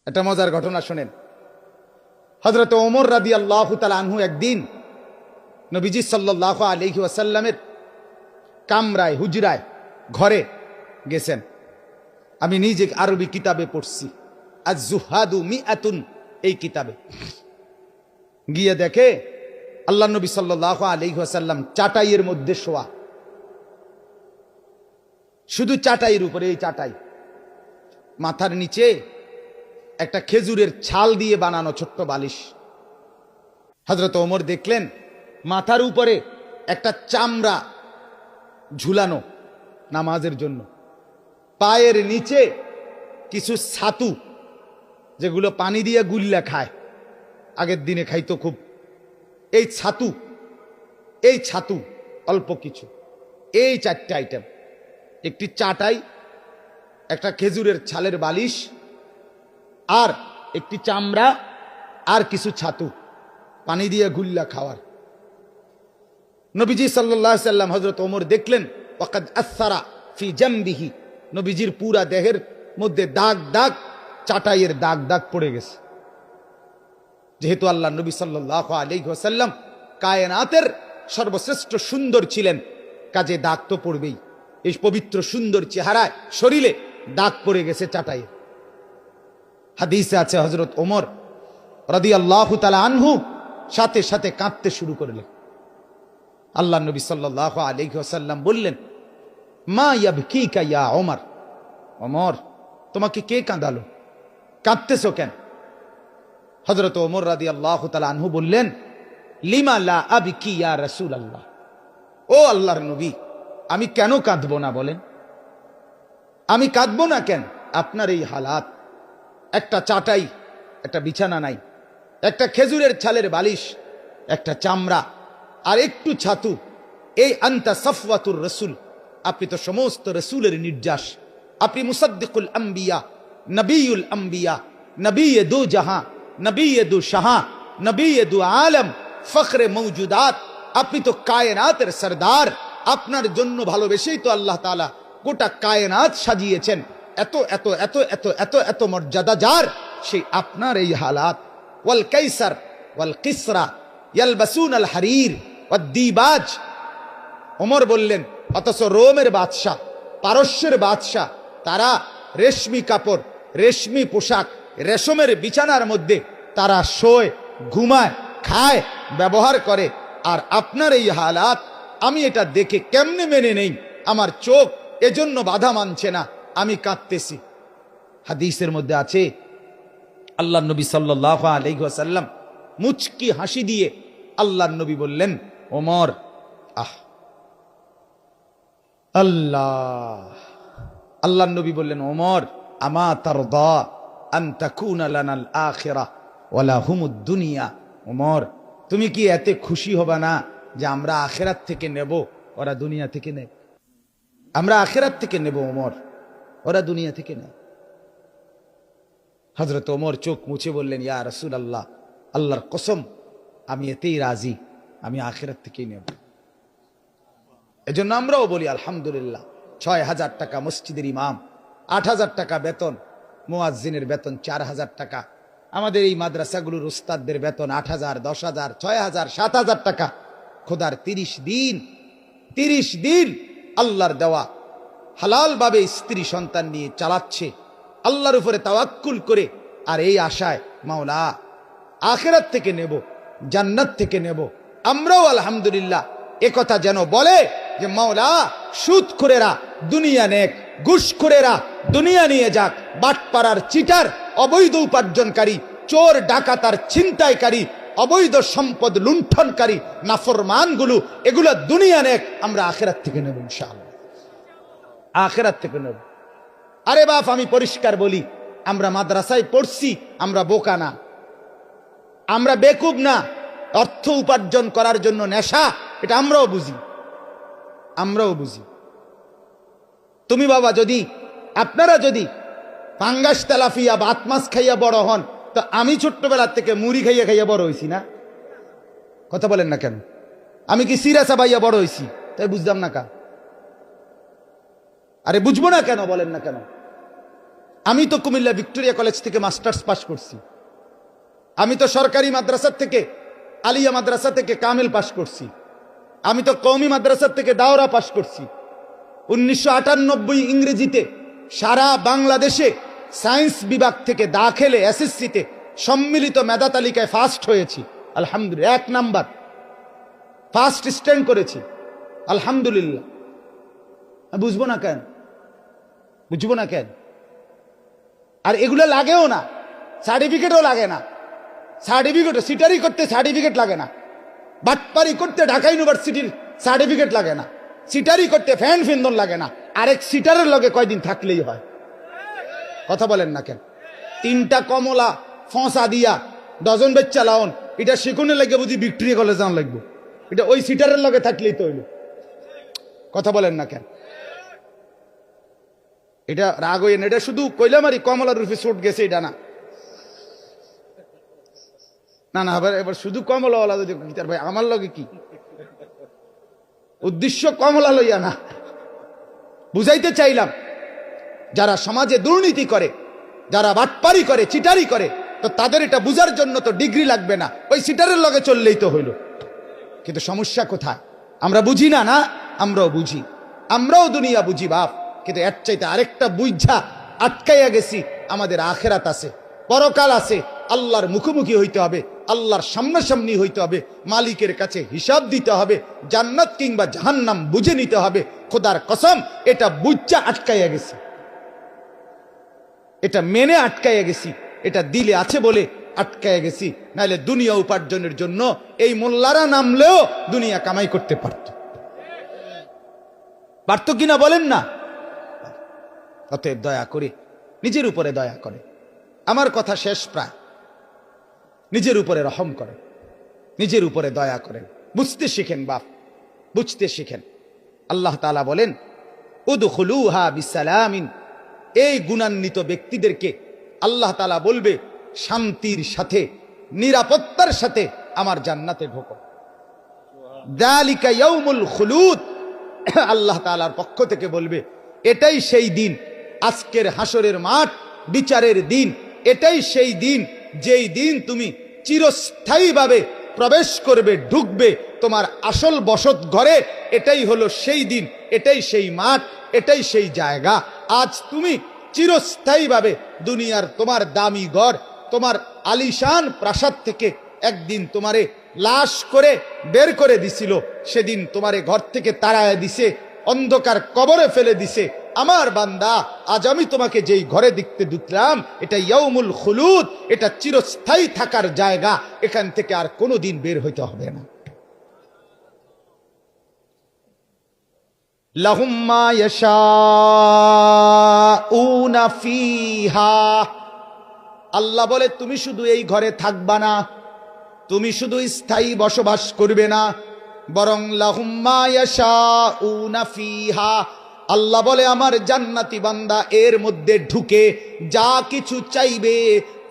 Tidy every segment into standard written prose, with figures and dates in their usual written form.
একটা মজার ঘটনা শোনেন। হযরত ওমর রাদিয়াল্লাহু তাআলা আনহু একদিন নবীজি সাল্লাল্লাহু আলাইহি ওয়াসাল্লামের কামরায়, হুজরায়, ঘরে গেছেন। আমি নিজে আরবি কিতাবে পড়ছি, আজ-জুহাদু মিআতুন, এই কিতাবে গিয়ে দেখে আল্লাহ নবী সাল্লাল্লাহু আলাইহি ওয়াসাল্লাম চাটাইয়ের মধ্যে শোয়া, শুধু চাটাইয়ের উপরে, এই চাটাই, মাথার নিচে একটা খেজুরের ছাল দিয়ে বানানো ছোট্ট বালিশ। হযরত ওমর দেখলেন মাথার উপরে একটা চামড়া ঝুলানো নামাজের জন্য, পায়ের নিচে কিছু ছাতু, যেগুলো পানি দিয়ে গুল্লা খায়, আগের দিনে খাইতো খুব, এই ছাতু অল্প কিছু, এই চারটে আইটেম, একটি চাটাই, একটা খেজুরের ছালের বালিশ, আর একটি চামড়া, আর কিছু ছাতু পানি দিয়ে গুল্লা খাওয়ার। নবীজি সাল্লাল্লাহু আলাইহি সাল্লাম হযরত ওমর দেখলেন ওয়াকাদ আসারা ফি জামবিহি, নবীজির পুরা দেহের মধ্যে দাগ দাগ, চাটাইয়ের দাগ দাগ পড়ে গেছে। যেহেতু আল্লাহ নবী সাল্লাল্লাহু আলাইহি ওয়াসাল্লাম কায়নাতের সর্বশ্রেষ্ঠ সুন্দর ছিলেন, কাজে দাগ তো পড়বেই। এই পবিত্র সুন্দর চেহারায়, শরীরে দাগ পড়ে গেছে চাটাইয়ের। হাদিসে আছে হযরত ওমর রাদিয়াল্লাহু তাআলা আনহু সাথে সাথে কাঁদতে শুরু করলেন। আল্লাহ নবী সাল্লাল্লাহু আলাইহি ওয়াসাল্লাম বললেন, মা ইয়াবকিকা ইয়া ওমর, ওমর তোমাকে কে কাঁদালো, কাঁদতেছো কেন? হযরত ওমর রাদিয়াল্লাহু তাআলা আনহু বললেন, লিমা লা আবকি ইয়া রাসূলুল্লাহ, ও আল্লাহর নবী, আমি কেন কাঁদবো না বলেন? আমি কাঁদবো না কেন? আপনার এই হালাত, একটা চাটাই, একটা বিছানা নাই, একটা খেজুরের ছালের বালিশ, একটা চামড়া, আর একটু ছাতু, এই আনতা সাফওয়াতুর রাসূল, আপনি তো সমস্ত রাসূলের নির্যাস, আপনি মুসাদ্দিকুল আম্বিয়া, নবিয়ুল আম্বিয়া, নবিয়ে দু জাহাঁ, নবিয়ে দু শাহাঁ, নবিয়ে দু আলম, ফখরে মওজুদাত, আপনি তো কায়নাতের সরদার। আপনার জন্য ভালোবেসেই তো আল্লাহ তাআলা গোটা কায়নাত সাজিয়েছেন। এত এত এত এত এত এত মর্যাদা যার, সেই আপনার এই হালাত। ওয়াল কাইসার ওয়াল কিসরা ইয়ালবাসুন আল হারির ওয়াদ দিবাজ, ওমর বললেন, অথচ রোমের বাদশাহ, পারস্যের বাদশাহ, তারা রেশমি কাপড়, রেশমি পোশাক, রেশমের বিছানার মধ্যে তারা শোয়, ঘুমায়, খায়, ব্যবহার করে। আর আপনার এই হালাত, আমি এটা দেখে কেমনে মেনে নেই? আমার চোখ এজন্য বাধা মানছে না, আমি কাঁদতেছি। হাদিসের মধ্যে আছে আল্লাহ নবী সাল্লাল্লাহু আলাইহি ওয়াসাল্লাম মুচকি হাসি দিয়ে আল্লাহ নবী বললেন, ওমর, আল্লাহ নবী বললেন, ওমর, আমা তারদা আন তাকুনা লানাল আখিরাহ ওয়া লাহুমুদ দুনিয়া, ওমর তুমি কি এতে খুশি হবে না যে আমরা আখিরাত থেকে নেব, ওরা দুনিয়া থেকে নেয়? আমরা আখিরাত থেকে নেব ওমর, ওরা দুনিয়া থেকে নেয়। হযরত ওমর চোখ মুছে বললেন, ইয়া রাসূলুল্লাহ, আল্লাহর কসম, আমি এতেই রাজি, আমি আখিরাত থেকেই নেব। এজন্য আমরাও বলি আলহামদুলিল্লাহ, ৬,০০০ টাকা মসজিদের ইমাম, ৮,০০০ টাকা বেতন, মুয়াজ্জিনের বেতন ৪,০০০ টাকা, আমাদের এই মাদ্রাসাগুলোর উস্তাদদের বেতন ৮,০০০, ১০,০০০, ৬,০০০, ৭,০০০ টাকা। খোদার ৩০ দিন আল্লাহর দেওয়া হালালভাবে স্ত্রী সন্তান নিয়ে চালাচ্ছে, আল্লাহর উপরে তাওয়াক্কুল করে, আর এই আশায় মাওলা আখিরাত থেকে নেব, জান্নাত থেকে নেব। আমরাও আলহামদুলিল্লাহ একথা যেন বলে যে মাওলা সুদখোরেরা দুনিয়া নেক, ঘুষখোরেরা দুনিয়া নিয়ে যাক, বাটপাড়ার চিটার, অবৈধ উপার্জনকারী, চোর ডাকাতার ছিনতাইকারী, অবৈধ সম্পদ লুণ্ঠনকারী নাফরমানগুলো, এগুলো দুনিয়া নেক, আমরা আখিরাত থেকে নেব ইনশাআল্লাহ, আখিরাত থেকে নেব। আরে বাপ, আমি পরিষ্কার বলি, আমরা মাদ্রাসায় পড়ছি, আমরা বোকা না, আমরা বেকুব না। অর্থ উপার্জন করার জন্য নেশা, এটা আমরাও বুঝি। তুমি বাবা, আপনারা যদি পাঙ্গাস তেলাপিয়া ভাত মাছ খাইয়া বড় হন, তো আমি ছোট্টবেলার থেকে মুড়ি খাইয়া বড় হয়েছি না? কথা বলেন না কেন? আমি কি সিরা চাবাইয়া বড় হয়েছি? তাই বুঝলাম না কেন? আরে বুঝবো না কেন? বলেন না কেন? আমি তো কুমিল্লা ভিক্টোরিয়া কলেজ থেকে মাস্টার্স পাস করছি, আমি তো সরকারি মাদ্রাসা থেকে আলিয়া মাদ্রাসা থেকে কামেল পাস করছি, আমি তো কওমি মাদ্রাসা থেকে দাওরা পাস করছি। 1998 ইংরেজিতে সারা বাংলাদেশে সায়েন্স বিভাগ থেকে দাখিলে এসএসসিতে সম্মিলিত মেধা তালিকায় ফার্স্ট হয়েছি, আলহামদুলিল্লাহ। 1 নাম্বার ফার্স্ট স্ট্যান্ড করেছি, আলহামদুলিল্লাহ। বুঝবো না কেন? বুঝবো না কেন? আর এগুলো লাগেও না, সার্টিফিকেটও লাগে না। সার্টিফিকেট সিটারি করতে সার্টিফিকেট লাগে না, বাটপারি করতে ঢাকা ইউনিভার্সিটির সার্টিফিকেট লাগে না, সিটারি করতে ফ্যান ফিন্দন লাগে না। আরেক সিটারের লগে কয়দিন থাকলেই হয়। কথা বলেন না কেন? 3টা কমলা ফসা দিয়া ডজন বেচ্চা লাউন, এটা শিখুনে লাগে বুঝি ভিক্টোরিয়া কলেজ যাওয়া লাগবে, এটা ওই সিটারের লগে থাকলেই তো হইল। কথা বলেন না কেন? এটা রাগ হইয়েন, এটা শুধু কইলামারি কমলার রূপে চোট গেছে এটা না, না না। এবার শুধু কমলাওয়ালা যদি ভাই আমার লগে কি উদ্দেশ্য, কমলা লইয়া না, বুঝাইতে চাইলাম যারা সমাজে দুর্নীতি করে, যারা বাটপারি করে, চিটারি করে, তো তাদের এটা বুঝার জন্য তো ডিগ্রি লাগবে না, ওই সিটারের লগে চললেই তো হইল। কিন্তু সমস্যা কোথায়? আমরা বুঝি না। না, আমরাও বুঝি, আমরাও দুনিয়া বুঝি বাপ, কিন্তু এর চাইতে আরেকটা বুঝা আটকাইয়া গেছি। আমাদের আখেরাত আছে, পরকাল আছে, আল্লাহর মুখোমুখি হইতে হবে, আল্লাহর সামনাসামনি হইতে হবে, মালিকের কাছে হিসাব দিতে হবে, জান্নাত কিংবা জাহান্নাম বুঝে নিতে হবে। খোদার কসম, এটা বুঝা আটকাইয়া গেছি, এটা মেনে আটকাইয়া গেছি, এটা দিলে আছে বলে আটকাইয়া গেছি। নাহলে দুনিয়া উপার্জনের জন্য এই মোল্লারা নামলেও দুনিয়া কামাই করতে পারত, পারত কিনা বলেন না? অতএব দয়া করে নিজের উপরে দয়া করে, আমার কথা শেষ প্রায়, নিজের উপরে রহম করেন, নিজের উপরে দয়া করেন, বুঝতে শিখেন বাপ, বুঝতে শিখেন। আল্লাহ তাআলা বলেন উদখুলুহা বিসালামিন, এই গুণান্বিত ব্যক্তিদেরকে আল্লাহ তাআলা বলবে শান্তির সাথে, নিরাপত্তার সাথে আমার জান্নাতে ঢোকো। যালিকা ইয়াউমুল খুলুদ, আল্লাহ তাআলার পক্ষ থেকে বলবে এটাই সেই দিন, আজকের হাসরের মাঠ, বিচারের দিন, এটাই সেই দিন যেই দিন তুমি চিরস্থায়ীভাবে প্রবেশ করবে, ঢুকবে তোমার আসল বসত ঘরে। এটাই হলো সেই দিন, এটাই সেই মাঠ, এটাই সেই জায়গা। আজ তুমি চিরস্থায়ীভাবে দুনিয়ার তোমার দামি ঘর, তোমার আলিশান প্রাসাদ থেকে একদিন তোমারে লাশ করে বের করে দিছিল, সেদিন তোমারে ঘর থেকে তাড়ায় দিছে, অন্ধকার কবরে ফেলে দিছে। আমার বান্দা, আজ আমি তোমাকে যেই ঘরে দেখতে দিলাম, এটা ইয়াউমুল খুলুদ, এটা চিরস্থায়ী থাকার জায়গা, এখান থেকে আর কোনোদিন বের হইতে হবে না। লাহুম মা ইয়াশাউনা ফিহা, আল্লাহ বলে তুমি শুধু এই ঘরে থাকবা না, তুমি শুধু স্থায়ী বসবাস করবে না, বরং লাহুম মা ইয়াশাউনা ফিহা, আল্লাহ বলে আমার জান্নাতি বান্দা এর মধ্যে ঢুকে যা কিছু চাইবে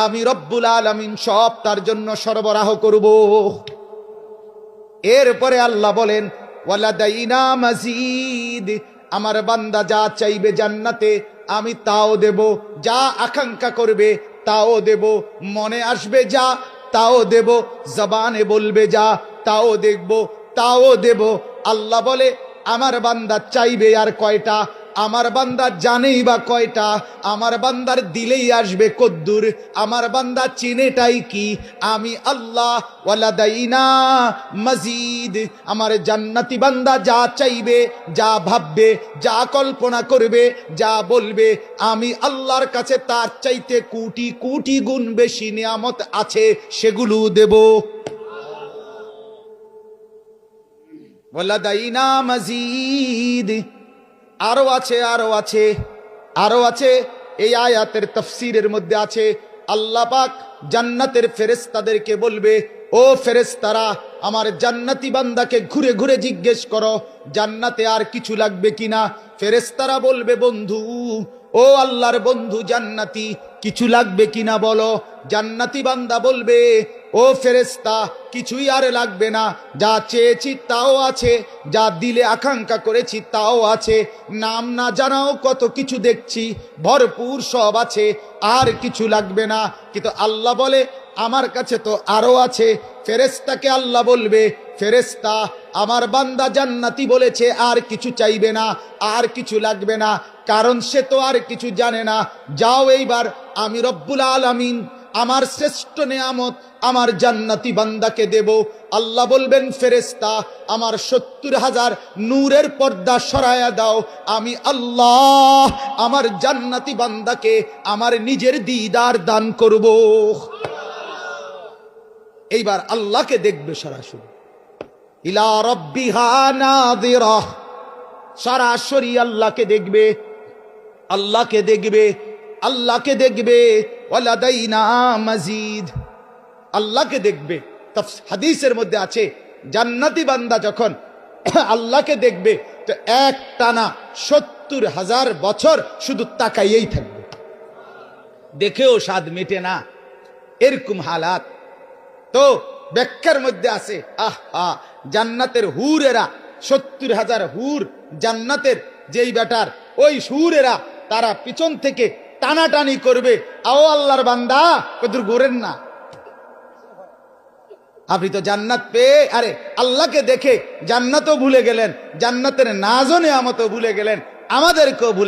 আমি রব্বুল আলামিন সব তার জন্য সরবরাহ করব। এরপরে আল্লাহ বলেন ওয়ালাদাইনা মাজিদ, আমার বান্দা যা চাইবে জান্নাতে আমি তাও দেব, যা আকাঙ্ক্ষা করবে তাও দেব, মনে আসবে যা তাও দেব, জবানে বলবে যা তাও দেখব, তাও দেব। আল্লাহ বলে আমার বান্দা চাইবে আর কয়টা, আমার বান্দা জানেই বা কয়টা, আমার বান্দার দিলেই আসবে কদ্দুর, আমার বান্দা চিনেটাই কি, আমি আল্লাহ। ওয়ালাদাইনা মাজিদ, আমার জান্নাতি বান্দা যা চাইবে, যা ভাববে, যা কল্পনা করবে, যা বলবে, আমি আল্লাহর কাছে তার চাইতে কোটি কোটি গুণ বেশি নিয়ামত আছে, সেগুলো দেব। ওয়ালাদাইনা মাজিদ, আরো আছে, আরো আছে, আরো আছে। এই আয়াতের তাফসীরের মধ্যে আছে আল্লাহ পাক জান্নাতের ফেরেশতাদেরকে বলবে, ও ফেরেশতারা আমার জান্নাতি বান্দাকে ঘুরে ঘুরে জিজ্ঞেস করো জান্নাতে আর কিছু লাগবে কিনা। ফেরেশতারা বলবে বন্ধু, ও আল্লাহর বন্ধু জান্নাতি কিছু লাগবে কিনা বলো। জান্নাতি বান্দা বলবে, ও ফেরেশতা কিছুই আর লাগবে না, যা চেয়েছি তাও আছে, যা দিলে আকাঙ্ক্ষা করেছি তাও আছে, নাম না জানাও কত কিছু দেখছি, ভরপুর সব আছে, আর কিছু লাগবে না। কিন্তু আল্লাহ বলে আমার কাছে তো আরো আছে। ফেরেশতাকে আল্লাহ বলবে, ফেরেশতা আমার বান্দা জান্নাতি বলেছে আর কিছু চাইবে না, আর কিছু লাগবে না, কারণ সে তো আর কিছু জানে না। যাও এইবার আমি রব্বুল আলামিন আমার শ্রেষ্ঠ নেয়ামত আমার জান্নাতি বান্দাকে দেব। আল্লাহ বলবেন ফেরেশতা আমার 70,000 নূরের পর্দা সরায়া দাও, আমি আল্লাহ আমার জান্নাতি বান্দাকে আমার নিজের দিদার দান করব। এইবার আল্লাহকে দেখবে সরাসরি, ইলা রাব্বিহা নাযিরা, সরাসরি আল্লাহকে দেখবে, আল্লাহকে দেখবে, আল্লাহকে দেখবে। ওয়ালাদাইনা মাজিদ, আল্লাহকে দেখবে। হাদিসের মধ্যে আছে জান্নাতি বান্দা যখন আল্লাহকে দেখবে তো এক টানা 70,000 বছর শুধু তাকাইয়েই থাকবে, দেখেও স্বাদ মেটে না, এরকম হালাত। তো ব্যাখ্যার মধ্যে আছে আহা জান্নাতের হুরেরা, 70,000 হুর জান্নাতের, যেই বেটার ওই হুরেরা তারা পিছন থেকে টানাটানি করবে, আও আল্লাহর বান্দা কদর গোরেন না, আপনি তো জান্নাত পেয়ে আরে আল্লাহকে দেখে জান্নাতও ভুলে গেলেন, জান্নাতের নাজও নেয়ামতও ভুলে গেলেন, আমাদেরকেও ভুলে